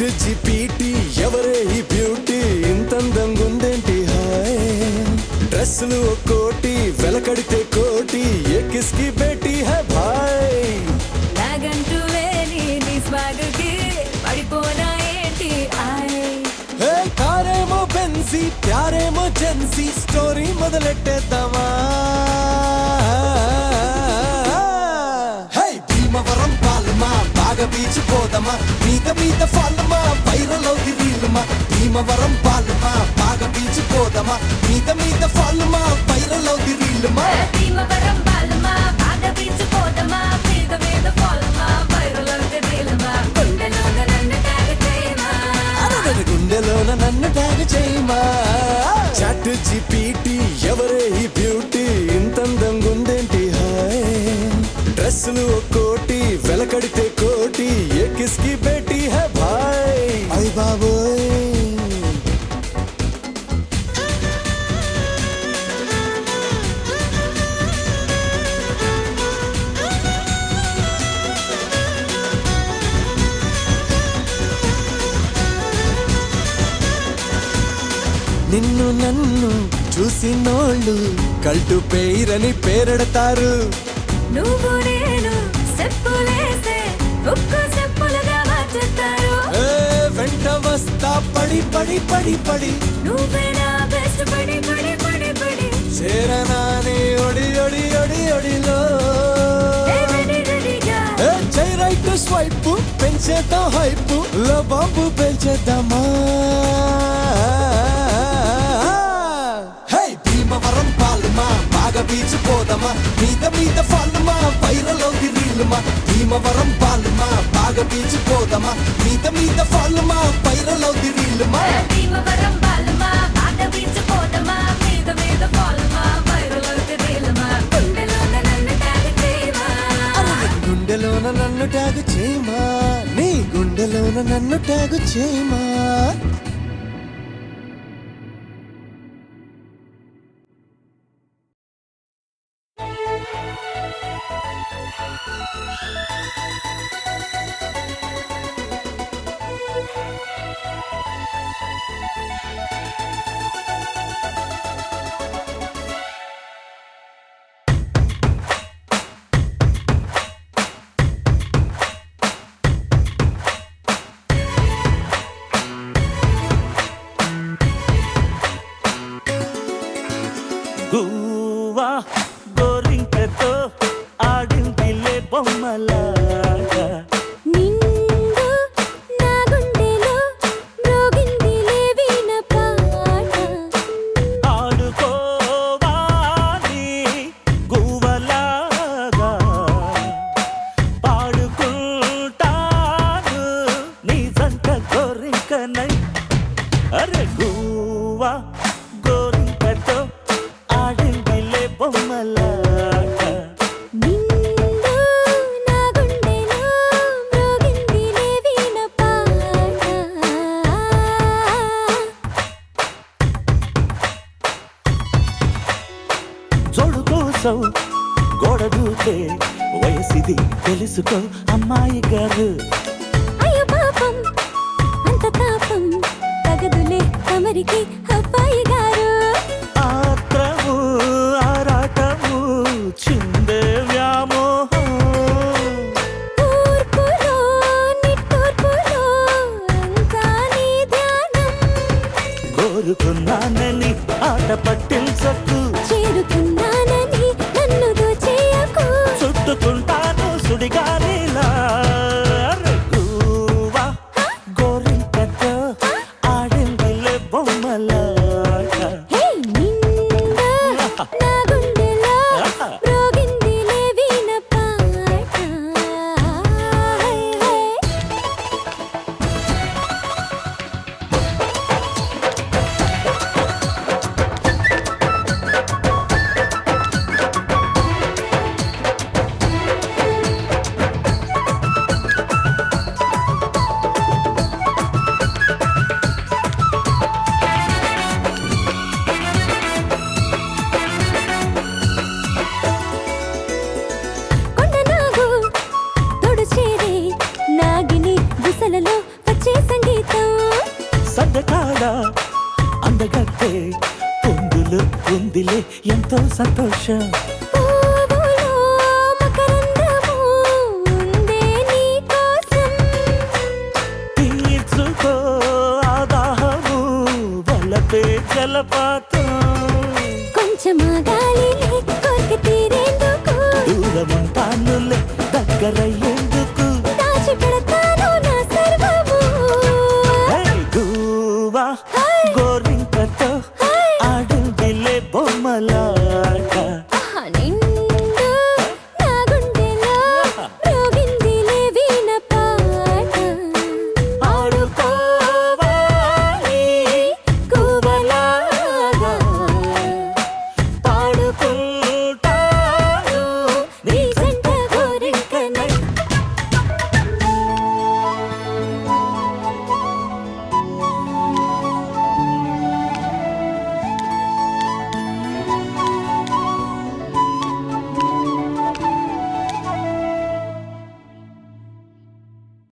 chat GPT ఎవరే ఈ beauty ఇంతందంగుందేంటి hi డ్రెస్సులు ఒక్కోటి వెలకడితే కోటి ఏ కిస్కి బేటీ హై భాయ్ నాగంటూ లేని నీ స్వాగకి పడిపోనా ఏంటి హే కారేమో బెన్సీ ప్యారేమో జెన్సీ స్టోరీ మొదలెట్టేద్దామా హే భీమవరం పాలమా బాగా బీచ్ పోదమా మీద ఫాలమా వైరల్ అవుది రీలుమా భీమవరం పాలమా బాగా బీచ్ పోదమా మీద ఫాలమా వైరల్ అవుది రీలుమా భీమవరం బాలమా బాగా బీచ్ పోదమా మీద ఫాలమా వైరల్ అవుది రీలుమా గుండెలోన నన్ను ట్యాగ్ చేయమా చాట్ జీపీటీ ఎవరే ఈ బ్యూటీ ఇంతందంగుందేంటి హాయ్ డ్రెస్సులు ఒక్కోటి వెలకడితే కోటి ఏ కిస్కి బేటీ హై భాయ్ అయ్ బాబోయ్ నిన్ను నన్ను చూసినోళ్ళు కల్టు పేరని పేరెడతారు నువ్వు నేను చెప్పులేసే ఒక్క చెప్పులుగా మార్చుతారు వెంట వస్తా పడి పడి పడి పడి నువ్వేనా బెస్ట్ పడి చేరనాని ఒడి ఒడి ఒడి ఒడిలో జై రైట్ స్వైప్ పెంచేద్దాం హైప్ లో బాంబు పెంచేద్దామా హే భీమవరం పాలమా బాగా బీచ్ పోదమా మీద ఫాలమా వైరల్ అవుది రీలుమా భీమవరం పాలమా బాగా బీచ్ పోదమా మీద ఫాలమా వైరల్ అవుది రీలుమా భీమవరం బాలమా బాగా బీచ్ పోదమా మీద ఫాలమా వైరల్ అవుది రీలుమా గుండెలోన నన్ను ట్యాగ్ చేయమా నీ గుండెలోన నన్ను ట్యాగ్ చేయమా గువ్వా గోరింకతో ఆడిందిలే బొమ్మలాగా నిండు నా గుండెలో మ్రోగిందిలే వీణ పాట ఆడుకోవాలి గువ్వలాగా పాడుకుంటాను నీ జంట గోరింకనై అరే గువ్వా గోరింకతో ఆడిందిలే బొమ్మలాగా నిండు నా గుండెలో మ్రోగిందిలే వీణ పాట జోడు కోసం గోడ దూకే వయసిది తెలుసుకో అమ్మాయి గారు అయ్యో పాపం అంత తాపం తగదులే తమరికి అబ్బాయి గారు ఆత్రము ఆరాటము చిందే వ్యామోహం తూర్పులో నిట్టూర్పులో అంతా నీ ధ్యానం కోరుకున్నానని ఆట పట్టించకు చేరుకున్నానని నన్ను దోచేయకు చుట్టుకుంటాను సుడిగాలిలా గువ్వా గోరింకతో ఆడిందిలే బొమ్మలాగా హే నిండు నా గుండెలో మ్రోగిందిలే వీణ పాట హై హై వేళ అందగత్తే పొందులు ఉందిలే ఎంతో సంతోషం